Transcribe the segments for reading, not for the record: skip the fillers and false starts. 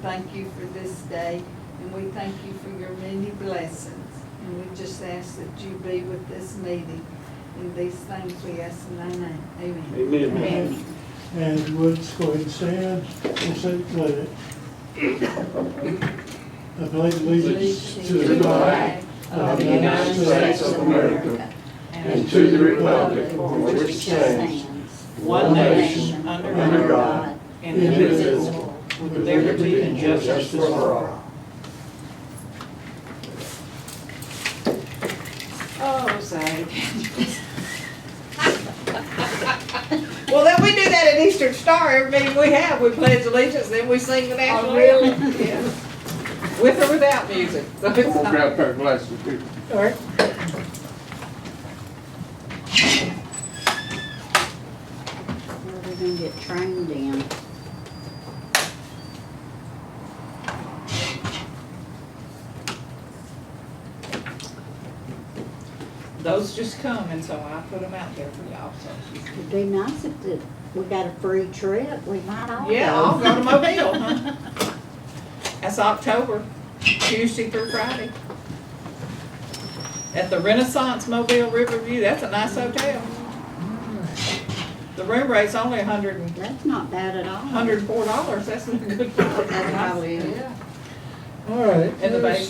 thank you for this day, and we thank you for your many blessings. And we just ask that you be with this meeting. And these things we ask in thy name. Amen. Amen. Amen. And we'll just go ahead and stand. We'll say the pledge. I pledge allegiance to the flag of the United States of America and to the republic for which it stands, one nation, under God, indivisible, with liberty and justice for all. Oh, sorry. Well, then we do that at Eastern Star. Every meeting we have, we pledge allegiance, then we sing the national anthem. Yeah. With or without music. So I'm it's gonna not. grab a pair of glasses too. All right. Where are we gonna get trained in? Those just come, and so I put them out there for y'all. So. It'd be nice if we got a free trip, we might all go. Yeah, I'll go to Mobile, huh? That's October, Tuesday through Friday. At the Renaissance Mobile Riverview, that's a nice hotel. The room rate's only That's not bad at all. $104. That's a good. That's probably it. Yeah. All right, And the let's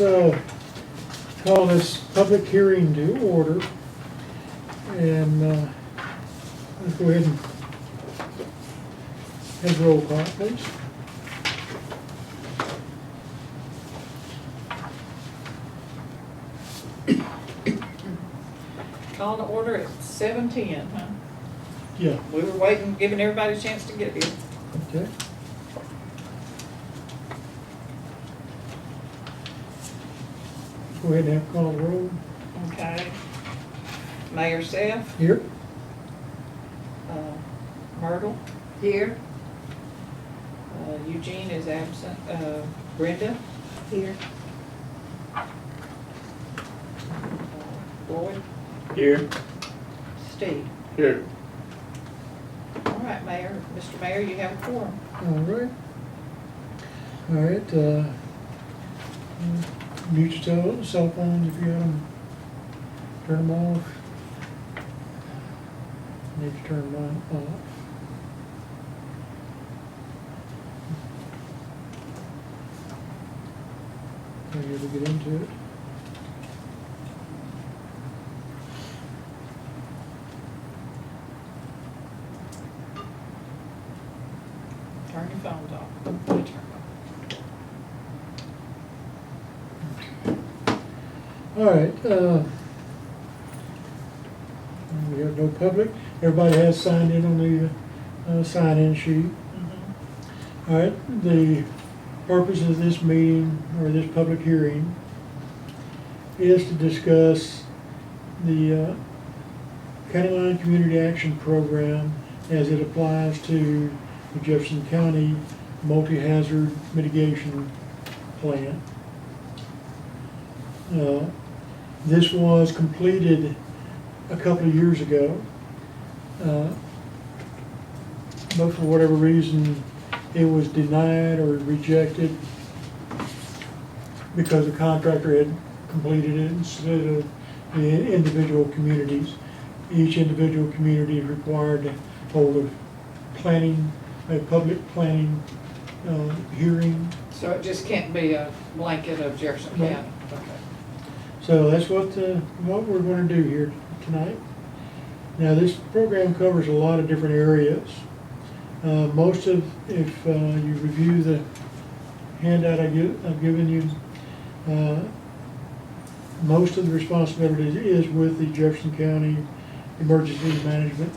call this public hearing to order. And let's go ahead and have roll call, please. Call to order at 7:10, huh? Yeah, We were waiting, giving everybody a chance to get here. okay. Go ahead and have call the roll. Okay. Mayor Seth, Here. Myrtle, Here. Eugene is absent, Brenda, Here. Boyd, Here. Steve. Here. All right, Mayor, Mr. Mayor, you have a quorum. All right, mute your cell phones if you got them. Turn them off. Need to turn mine off. Are you able to get into it? Turn your phones off. Turn them off. All right, we have no public. Everybody has signed in on the sign-in sheet. All right, the purpose of this meeting, or this public hearing, is to discuss the County Line Community Action Program as it applies to the Jefferson County Multi-Hazard Mitigation Plan. This was completed a couple of years ago, but for whatever reason, it was denied or rejected because the contractor had completed it instead of the individual communities. Each individual community is required to hold a public planning hearing. So it just can't be a blanket of Jefferson No. County? Okay. So that's what we're going to do here tonight. Now, this program covers a lot of different areas. Most of, if you review the handout I've given you, most of the responsibility is with the Jefferson County Emergency Management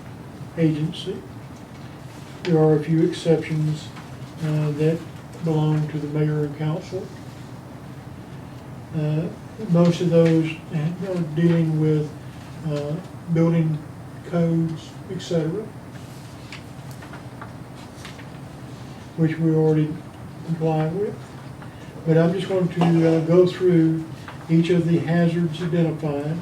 Agency. There are a few exceptions that belong to the mayor and council. Most of those are dealing with building codes, etc., which we already comply with. But I'm just going to go through each of the hazards identified.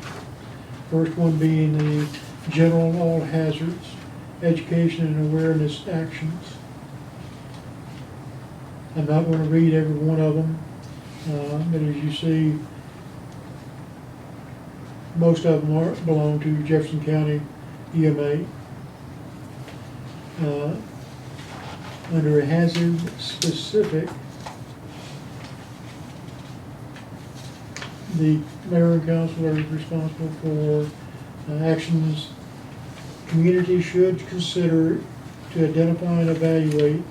First one being the general all hazards, education and awareness actions. I'm not gonna read every one of them, but as you see, most of them belong to Jefferson County EMA. Under a hazard specific, the mayor and council are responsible for actions community should consider to identify and evaluate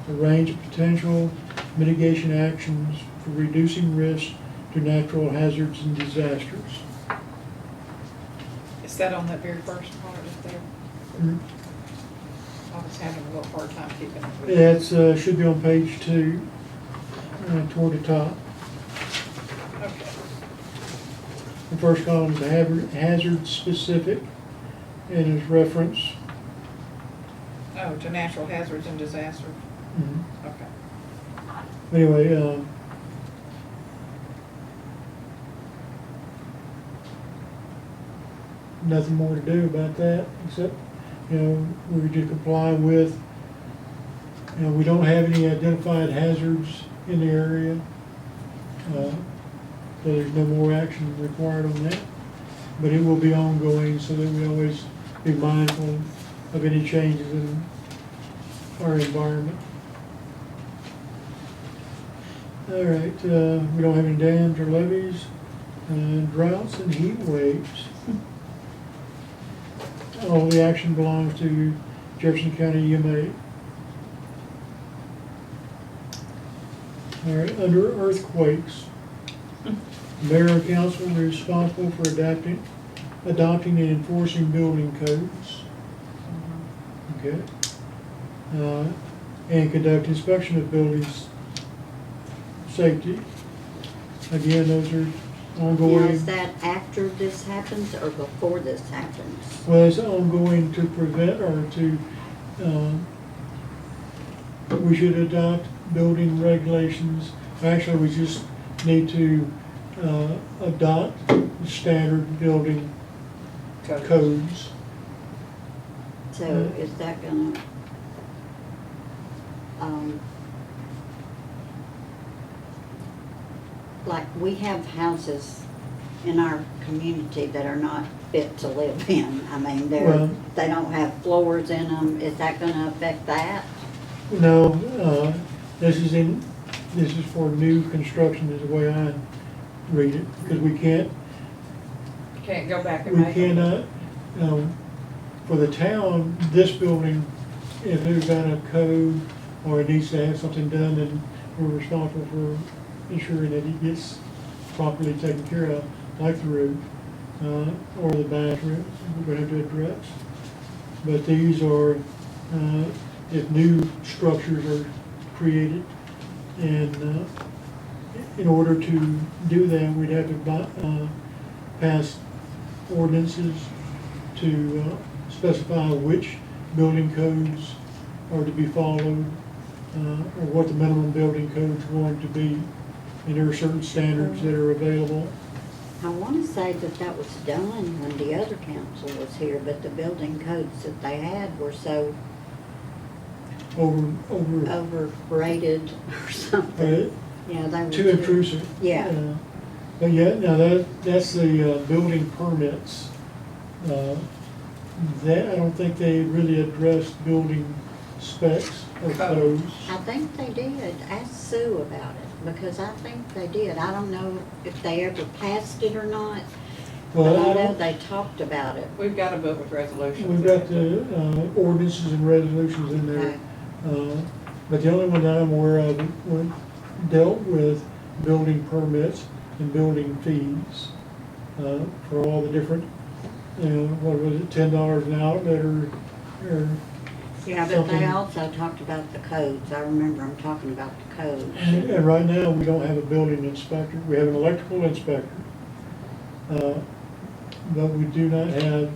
a range of potential mitigation actions for reducing risk to natural hazards and disasters. Is that on that very first part up there? I was having a little hard time keeping up with it. It's, should be on page 2, toward the top. Okay. The first column is hazard specific, and is reference. Oh, to natural hazards and disasters. Okay. Anyway, nothing more to do about that, except, we do comply with, we don't have any identified hazards in the area. So there's no more action required on that. But it will be ongoing so that we always be mindful of any changes in our environment. All right, we don't have any dams or levees, droughts and heat waves. All the action belongs to Jefferson County EMA. All right, under earthquakes, mayor and council are responsible for adopting and enforcing building codes. Okay. And conduct inspection of buildings safety. Again, those are Now, ongoing. is that after this happens or before this happens? Well, it's ongoing to prevent or to, we should adopt building regulations. Actually, we just need to adopt standard building codes. So is that gonna, like, we have houses in our community that are not fit to live in. I mean, Well- they don't have floors in them. Is that gonna affect that? No, this is for new construction is the way I read it, because we can't, Can't go back and we make them. cannot, for the town, this building, if there's got a code or it needs to have something done, then we're responsible for ensuring that it gets properly taken care of, like the roof, or the bathroom, we're gonna have to address. But these are, if new structures are created, and, in order to do that, we'd have to pass ordinances to specify which building codes are to be followed, or what the minimum building code is going to be. And there are certain standards that are available. I wanna say that was done when the other council was here, but the building codes that they had were so Over, overrated or something. Yeah, they were too intrusive. Yeah. But yeah, now that's the building permits. That, I don't think they really addressed building specs or codes. I think they did. Ask Sue about it, because I think they did. I don't know if they ever passed it or not, but Well, I know they talked about it. We've got a book with resolutions. we've got the ordinances and resolutions in there. But the only one that I'm aware of dealt with building permits and building fees for all the different, what was it, $10 an outlet or Yeah, but they something. also talked about the codes. I remember them talking about the codes. And right now, we don't have a building inspector. We have an electrical inspector. But we do not have,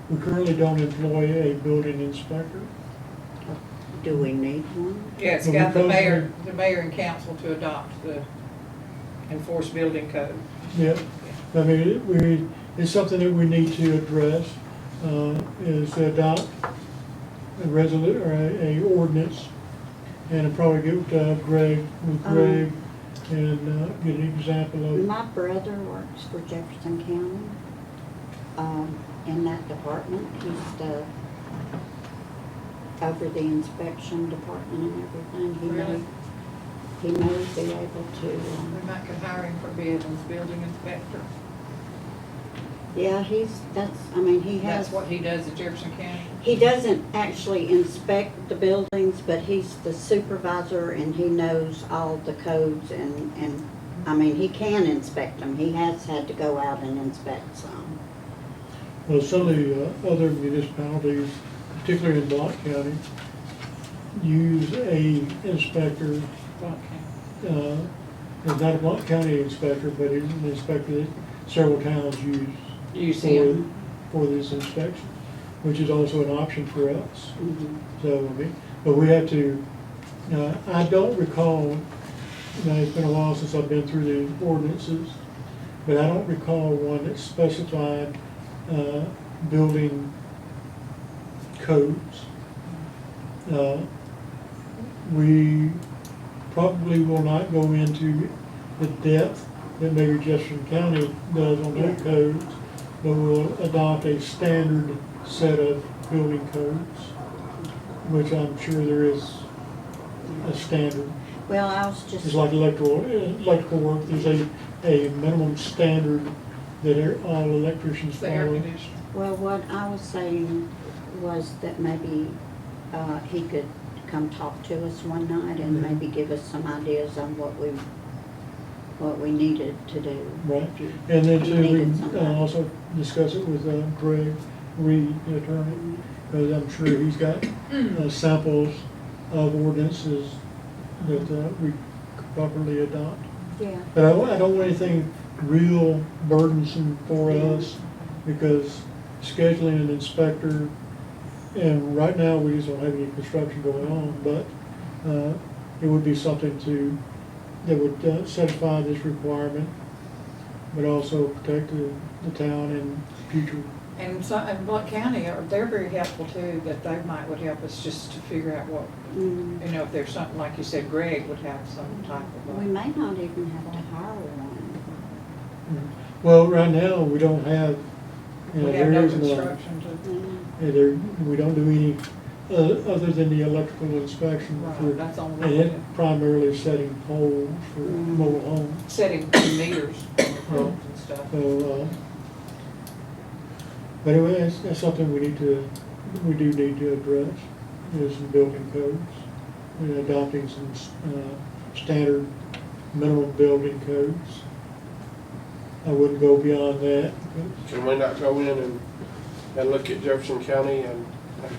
we currently don't employ a building inspector. Do we need one? Yeah, it's Well, got the because mayor and council to adopt the enforced building code. Yeah, I mean, it's something that we need to address, is to adopt a or a ordinance and I'll probably get with Greg, and get an example of. My brother works for Jefferson County, in that department. He's the, over the inspection department and everything. Really? He may be able to, We might could hire him for being as building inspector. yeah, he has. That's what he does at Jefferson County. He doesn't actually inspect the buildings, but he's the supervisor and he knows all the codes and, he can inspect them. He has had to go out and inspect some. Well, some of the other municipalities, particularly in Block County, use a inspector, not a Block County inspector, but he's an inspector that several towns use for this inspection, which is also an option for us. Mhm. So, but we have to, I don't recall, it's been a while since I've been through the ordinances, but I don't recall one that specified building codes. We probably will not go into the depth that maybe Jefferson County does on their codes, but we'll adopt a standard set of building codes, which I'm sure there is a standard. Well, I was just. It's like electrical work, there's a minimum standard that all electricians The air follow. conditioner. Well, what I was saying was that maybe he could come talk to us one night and maybe give us some ideas on what we needed to do. Right, and then He too, we needed can somebody. also discuss it with Greg Reed, the attorney, because I'm sure he's got samples of ordinances that we could properly adopt. Yeah. But I don't want anything real burdensome for us, because scheduling an inspector, and right now we just don't have any construction going on, but it would be something that would satisfy this requirement, but also protect the town in future. And so, and Blount County, they're very helpful too, that they would help us just to figure out what, Mm. if there's something, like you said, Greg would have some type of. We may not even have to hire one. Well, right now, we don't have, We have there no is no, construction to. we don't do any, other than the electrical inspection Right, for, that's on and it primarily setting poles for mobile homes. Setting meters on the poles and stuff. So, but anyway, that's something we do need to address, is some building codes, and adopting some, standard minimum building codes. I wouldn't go beyond that. Can we not go in and look at Jefferson County and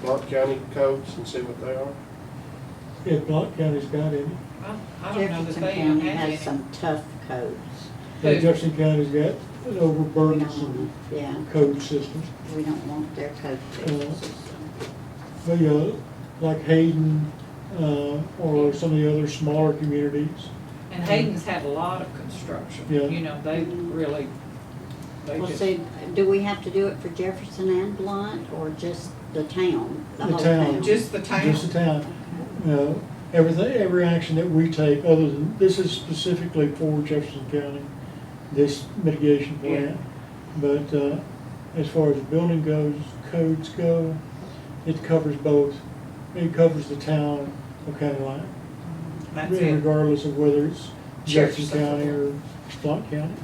Blount County codes and see what they are? If Block County's got any. Well, I don't know that Jefferson they County have has any. some tough codes. Yeah, Jefferson County's got an overburdensome Yeah, code system. we don't want their code system. But, like Hayden, or some of the other smaller communities, And Hayden's had a lot of construction. Yeah. They really, they Well, just. see, do we have to do it for Jefferson and Blount, or just the town? The whole town. Just the town. just the town. Every action that we take, other than, this is specifically for Jefferson County, this mitigation plan. But, as far as building codes go, it covers both. It covers the town or county line, That's it. regardless of whether it's Jefferson Jefferson. County or Blount County.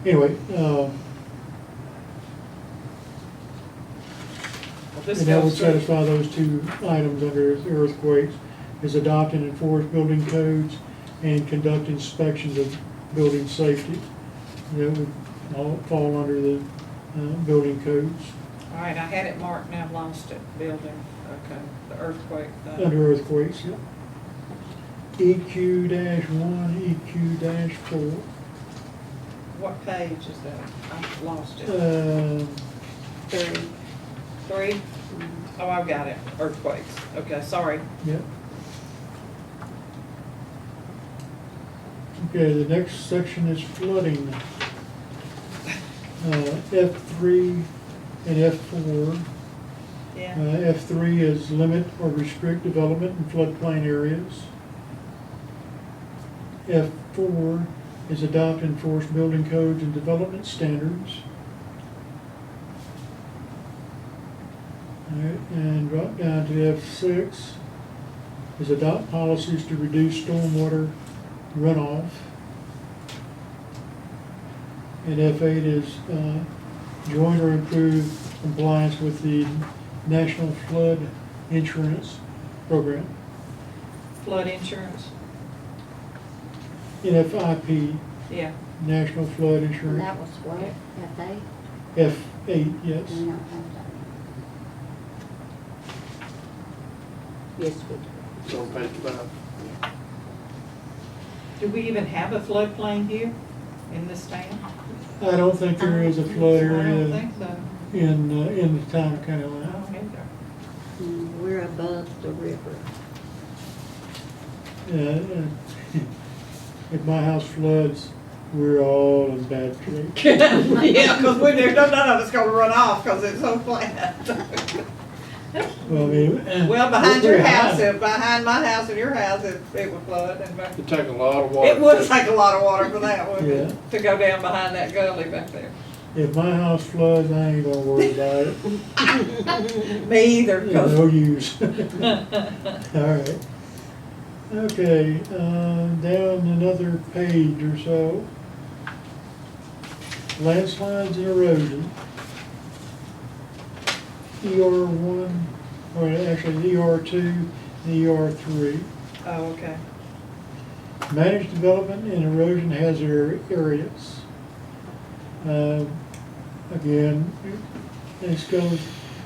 Anyway, Well, this and that would goes through. satisfy those two items under the earthquakes, is adopt and enforce building codes and conduct inspections of building safety. That would all fall under the building codes, All right, I had it marked, now I've lost it. Building, okay, the earthquake. under earthquakes, yeah. EQ-1, EQ-4. What page is that? I've lost it. 30. 3? Oh, I've got it. Earthquakes. Okay, sorry. Yeah. Okay, the next section is flooding. F3 and F4. Yeah. F3 is limit or restrict development in floodplain areas. F4 is adopt and enforce building codes and development standards. All right, and drop down to F6 is adopt policies to reduce stormwater runoff. And F8 is join or improve compliance with the National Flood Insurance Program. Flood insurance, NFIP, yeah. National Flood And Insurance. that was what, F8? F8, yes. We don't have that. Yes, we do. It's on page 5. Do we even have a floodplain here in this town? I don't think there is a flood I don't area think so. in the town of County I Line. don't either. We're above the river. If my house floods, we're all in bad shape. Yeah, because there's none of us gonna run off because it's so flat. Well, I mean. Well, behind we're your high. house, behind my house and your house, it would flood. And It'd take a lot of water. it would take a lot of water for that, wouldn't Yeah. it? To go down behind that gully back there. If my house floods, I ain't gonna worry about it. Me either, Yeah, 'cause- no use. All right. Okay, down another page or so. Landslides and erosion. ER1, or actually ER2 and ER3. Oh, okay. Manage development in erosion hazard areas. Again, this goes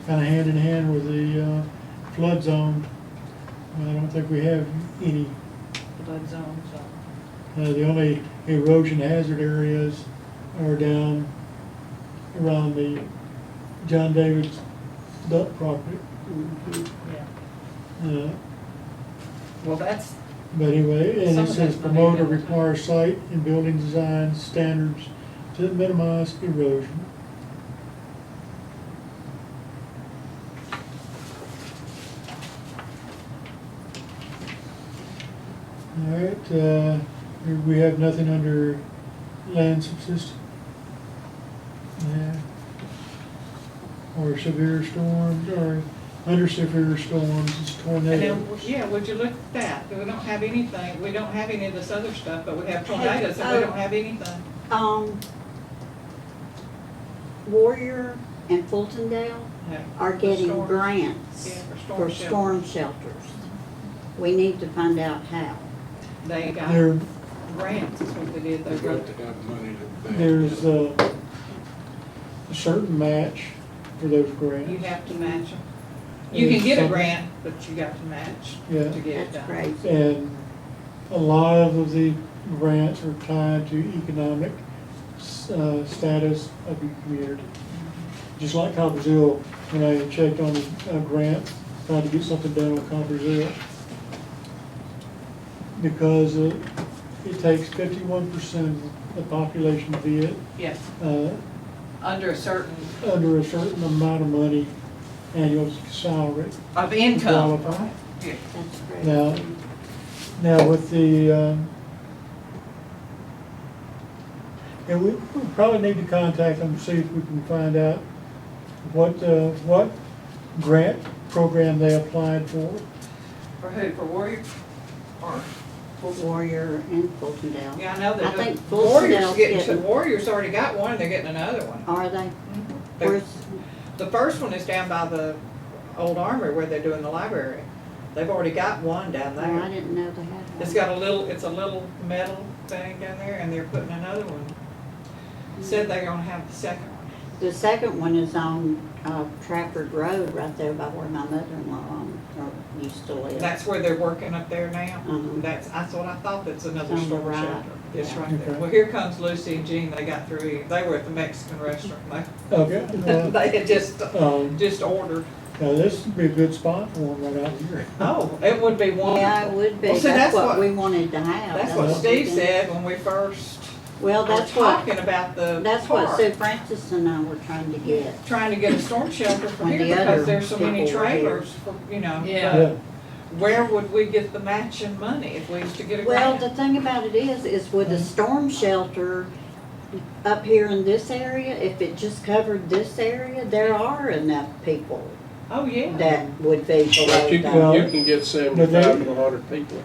kind of hand in hand with the flood zone. I don't think we have any. Flood zone, so. The only erosion hazard areas are down around the John David's duck property. Mhm. Yeah. Well, that's, But anyway, and Some it of says that's not promote or even- require site and building design standards to minimize erosion. All right, we have nothing under land subsistence. Yeah. Or severe storms, or under severe storms, it's and tornadoes. then, yeah, would you look at that? We don't have anything, we don't have any of this other stuff, but we have tornadoes and we don't have anything. Warrior and Fultondale No. are For getting storms. grants Yeah, for storm shelters. We need to find out how. They got There, grants, is what they did, they They've got wrote. to have money to pay. there's a certain match for those grants. You have to match them. You can get a grant, but you got to match Yeah. to get it That's done. crazy. And a lot of the grants are tied to economic status of your community. Just like Coppersville, when I checked on a grant, tried to get something done with Coppersville. Because it takes 51% of the population to be Yes, uh, under a certain, under a certain amount of money annual salary. of income. Qualify. Yeah. That's crazy. Now, now with the, and we probably need to contact them, see if we can find out what grant program they applied for. For who, for Warrior? Or, For Warrior and Fultondale. yeah, I know I they're doing, think Warrior's Fultondale's getting, getting- Warrior's already got one, and they're getting another one. Are they? They're- Where's, The first one is down by the old armory where they're doing the library. They've already got one down oh, I there. didn't know they had one. It's got it's a little metal thing down there, and they're putting another one. Said they're gonna have the second one. The second one is on Trafford Road, right there by where my mother-in-law used to live. That's where they're working up there now. Uh-huh. That's what I thought, that's another It's on the storm right, shelter. It's yeah. right there. Okay. Well, here comes Lucy and Jean, they got through, they were at the Mexican restaurant, Okay. they had just ordered. Now this would be a good spot for one right out here. Oh, it would be wonderful. Yeah, it would be. Well, see, That's that's what what- we wanted to have. That's what what Steve we- said when we first Well, are that's what, talking about the that's what park. Sue Francis and I were trying to get. Trying to get a storm shelter for When here the other because there's so many people were here. trailers for, you know. Yeah. but Yeah, Where would we get the matching money if we used to get a Well, grant? the thing about it is with a storm shelter up here in this area, if it just covered this area, there are enough people Oh, yeah. that would be But below you that. Well, can, you can get 75 to 100 people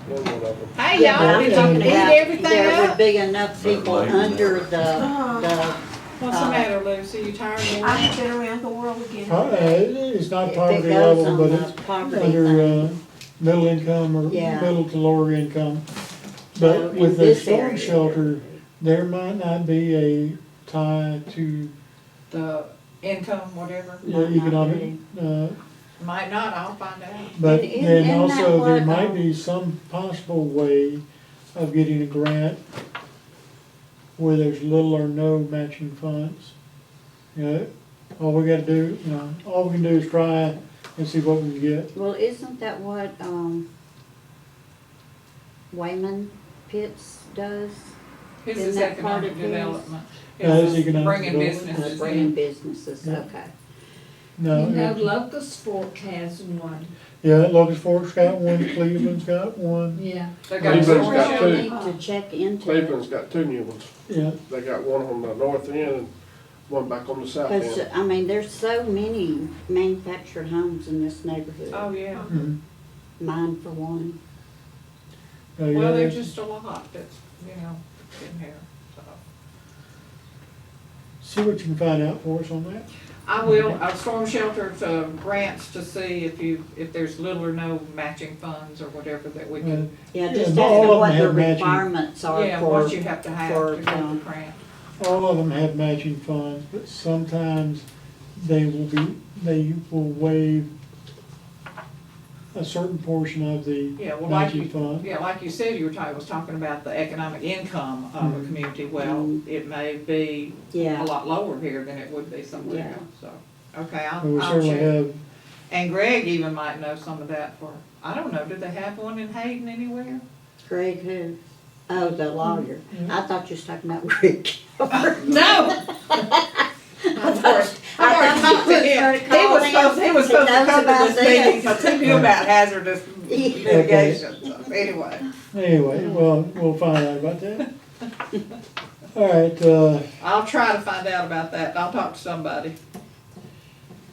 in one of them. Hey, Yeah, but y'all, I'm did talking you heat about, everything there would up? be enough But people like- under the, What's the matter, Lucy? You tired of I it? have been around the world again. it's not if it poverty goes level, on but the it's poverty under, thing. middle income or Yeah. middle to lower income. So But in with the this storm area, shelter, there might not be a tie to The income, whatever? yeah, Might not economic, Might not, I'll find out. but Isn't then that also there what, might be some possible way of getting a grant where there's little or no matching funds. You know, all we gotta do, all we can do is try and see what we can get. Well, isn't that what, Wayman Pitts does? His Isn't is that part economic of his? development. Yeah, His his is economic bringing development. businesses Bringing in. businesses, Yeah. okay. No, You know, it- Locust Fork has one. yeah, Locust Fork's got one, Cleveland's got one, Yeah. They got a Cleveland's storm got shelter. We two. need to check into Cleveland's it. got 2 new ones. yeah. They got one on the north end and one back on the south Because, end. I mean, there's so many manufactured homes in this neighborhood. Oh, yeah. Mhm. Mine for one. Oh, yeah, Well, there's that's- just a lot that's, in here, so. See what you can find out for us on that. I will, storm shelter grants to see if there's little or no matching funds or whatever that we can, Yeah, Yeah, just not ask all them of what them the have matching. requirements are yeah, for, what you have to have for, to get the um, grant. All of them have matching funds, but sometimes they will waive a certain portion of the Yeah, well, like matching you, fund. yeah, like you said, was talking about the economic income of a Mhm. community. Well, it may be a yeah. lot lower here than it would be somewhere Yeah. else, so. Okay, But we I'll certainly check. have, And Greg even might know some of that for, I don't know, do they have one in Hayden anywhere? Greg who? Oh, the lawyer. Yeah. I thought you was talking about Greg. No! I've already I thought talked to you was him. gonna He call was him. supposed, he was He supposed to knows come to about this meeting, this. because he knew about hazardous Yeah. litigation, so, anyway. anyway, well, we'll find out about that. All right, I'll try to find out about that, and I'll talk to somebody.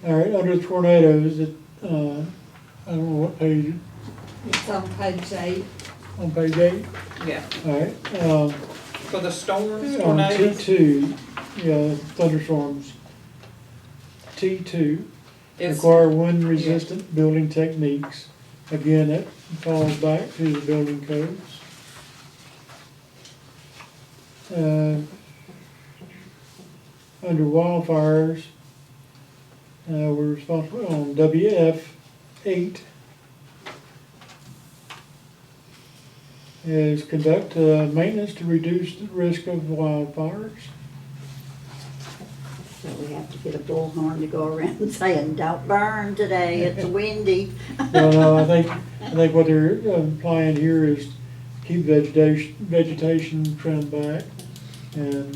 all right, under tornadoes, I don't know what page, It's on page 8. on page 8, Yeah, all right. for the storms, On tornadoes. T2, yeah, thunderstorms, T2, It's, require wind-resistant building techniques. Again, that falls back to the building codes. Under wildfires, we're responsible on WF 8 is conduct maintenance to reduce the risk of wildfires. So we have to get a bullhorn to go around saying, don't burn today, it's windy. Well, no, I think what they're implying here is keep vegetation trimmed back and,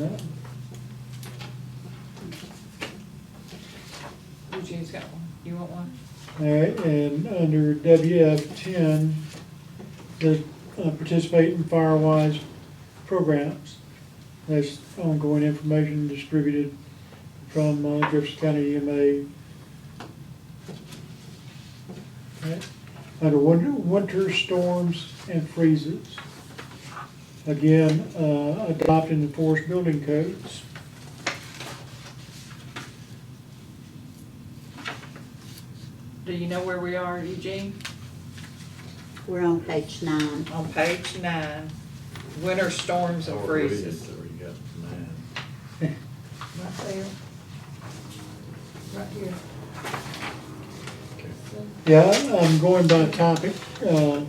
Eugene's got one, you want one? all right, and under WF 10, the participate in Firewise programs. That's ongoing information distributed from Jefferson County EMA. Okay. Under winter storms and freezes, again, adopt and enforce building codes. Do you know where we are, Eugene? We're on page 9. On page 9, winter storms and freezes. So you got 9. Right there. Right here. Yeah, I'm going by topic, the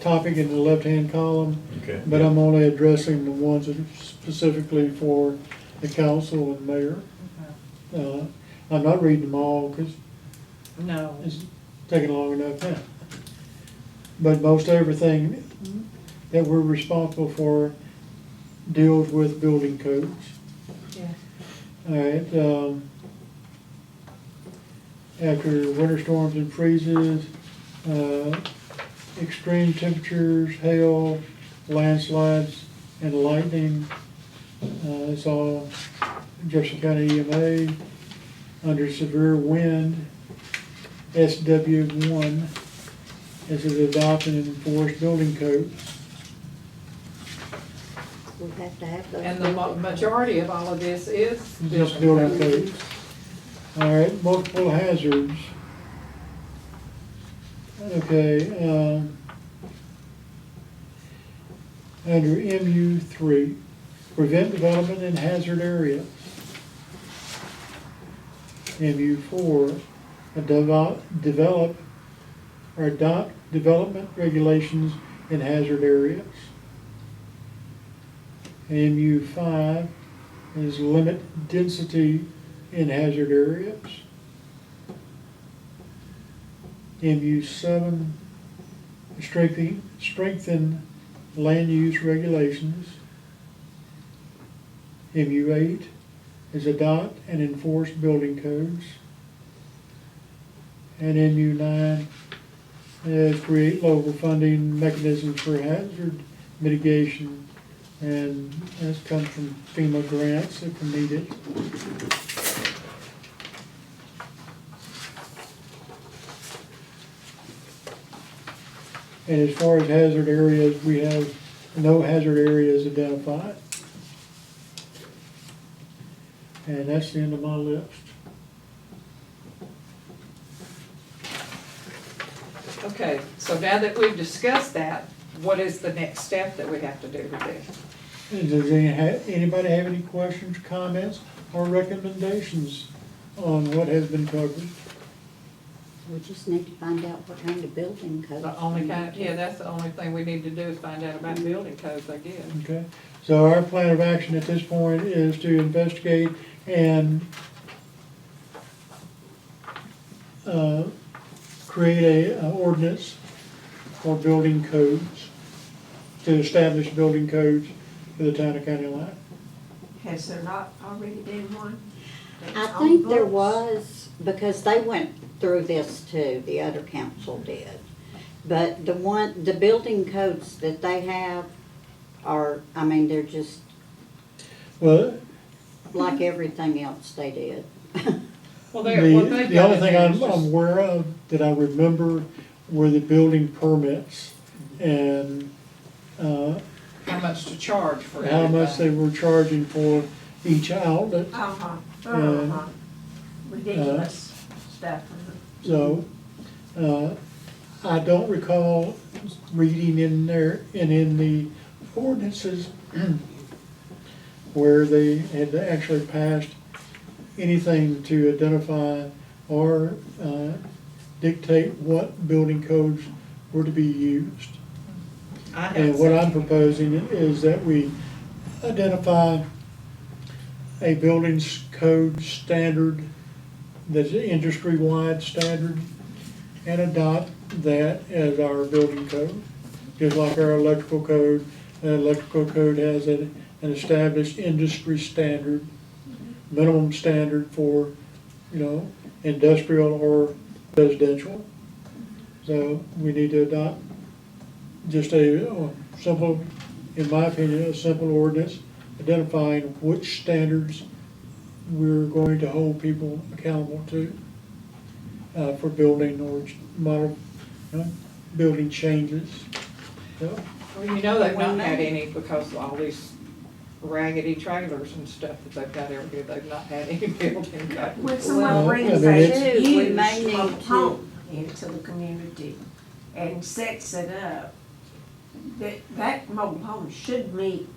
topic in the left-hand column, Okay. but I'm only addressing the ones that are specifically for the council and mayor. I'm not reading them all because No, it's taking long enough now. But most everything that we're responsible for deals with building codes. Yeah. All right, after winter storms and freezes, extreme temperatures, hail, landslides, and lightning, it's all Jefferson County EMA. Under severe wind, SW1, is to adopt and enforce building codes. We have to have those. And the majority of all of this is Just building building codes. codes. All right, multiple hazards. Okay, under MU3, prevent development in hazard areas. MU4, develop or adopt development regulations in hazard areas. MU5 is limit density in hazard areas. MU7, strengthen land use regulations. MU8 is adopt and enforce building codes. And MU9 is create local funding mechanisms for hazard mitigation. And that comes from FEMA grants if needed. And as far as hazard areas, we have no hazard areas identified. And that's the end of my list. Okay, so now that we've discussed that, what is the next step that we have to do with this? Does anybody have any questions, comments, or recommendations on what has been covered? We just need to find out what kind of building codes. The only kind, yeah, that's the only thing we need to do is find out about building codes, I guess. Okay, so our plan of action at this point is to investigate and create a ordinance for building codes, to establish building codes for the town of County Line. Has there not already been one? I That's think on there books? was, because they went through this too, the other council did. But the building codes that they have are, I mean, they're just Well, like everything else they did. Well, what they've the got only in thing there I'm is just- aware of that I remember were the building permits and how much to charge for how much they everything. were charging for each outlet. Uh-huh, And, uh-huh. Ridiculous stuff. So, I don't recall reading in there and in the ordinances where they had actually passed anything to identify or dictate what building codes were to be used. I haven't And what seen I'm any. proposing is that we identify a buildings code standard that's an industry-wide standard and adopt that as our building code. Just like our electrical code, the electrical code has an established industry standard, minimum standard for, industrial or residential. So we need to adopt just a simple, in my opinion, a simple ordinance identifying which standards we're going to hold people accountable to for building or model, building changes. So, Well, they've not had any because of all these raggedy trailers and stuff that they've got over here. They've not had any building codes. When Well, someone brings I mean, a it's- We huge may need mobile to- home into the community and sets it up, that mobile home should meet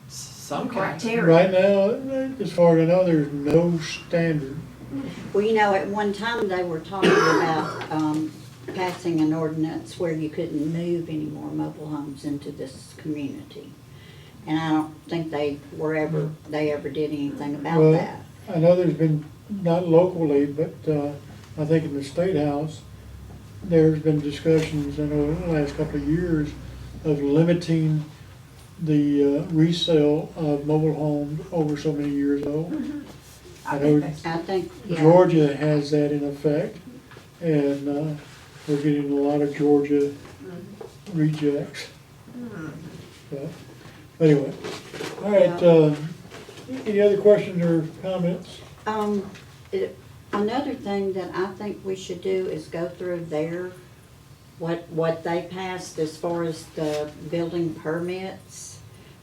Some kind. criteria. right now, as far as I know, there's no standard. Well, at one time they were talking about passing an ordinance where you couldn't move any more mobile homes into this community. And I don't think they ever did anything about Well, that. I know there's been, not locally, but I think in the State House, there's been discussions in the last couple of years of limiting the resale of mobile homes over so many years old. I know I think, yeah. Georgia has that in effect, and we're getting a lot of Georgia rejects. So, anyway, all right, any other questions or comments? Another thing that I think we should do is go through what they passed as far as the building permits.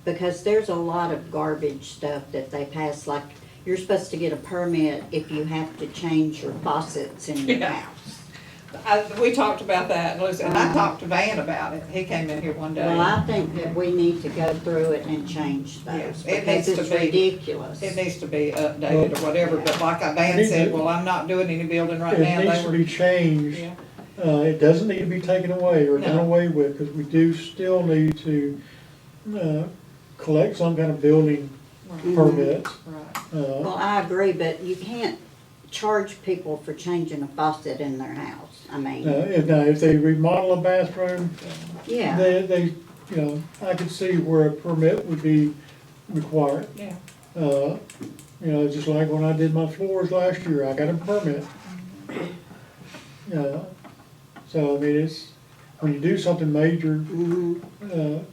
Because there's a lot of garbage stuff that they pass, like you're supposed to get a permit if you have to change your faucets in your Yeah. house. We talked about that, and Lucy, and I talked to Van about it. He came in here one day. Well, I think that we need to go through it and change those, Yes, it because needs to it's be- ridiculous. It needs to be updated or whatever, but like Van needs said, to- well, I'm not doing any building right It now. needs They to were, be changed. yeah, It doesn't need to be taken away or done No. away with, because we do still need to collect some kind of building right, permits. right. Well, I agree, but you can't charge people for changing a faucet in their house. I mean, If they remodel a bathroom, yeah, they, you know, I could see where a permit would be required. Yeah, You know, just like when I did my floors last year, I got a permit. So, I mean, it's, when you do something major, mhm.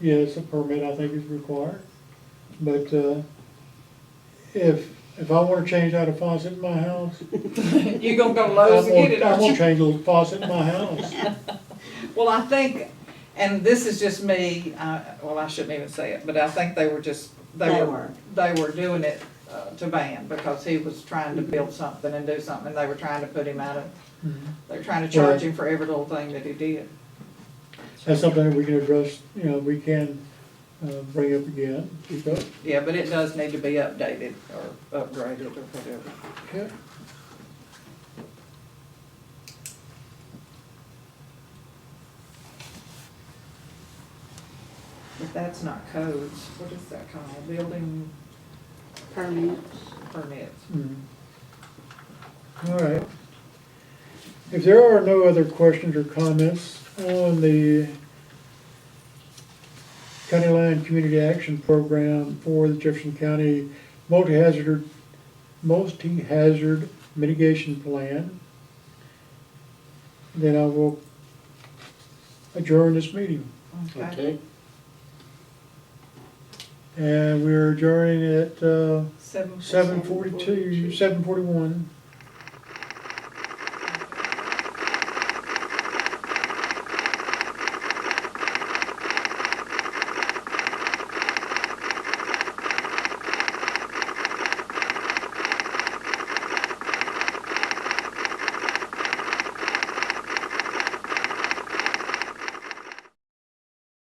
yes, a permit I think is required. But, if I wanna change out a faucet in my house, you gonna go Lowe's and get it, I'm aren't gonna you? change a faucet in my house. Well, I think, and this is just me, well, I shouldn't even say it, but I think they were just, they were doing it to Van because he was trying to build something and do something, and they were trying to put him out of, they were trying to charge him for every little thing that he did. That's something that we can address, you know, we can, bring up again. Okay. Yeah, but it does need to be updated or upgraded or whatever. Okay. If that's not codes, what is that called? Building Permits. permits. All right. If there are no other questions or comments on the County Line Community Action Program for the Jefferson County Multi-Hazard Mitigation Plan, then I will adjourn this meeting. Okay. And we're adjourning at 7:42. 7:41.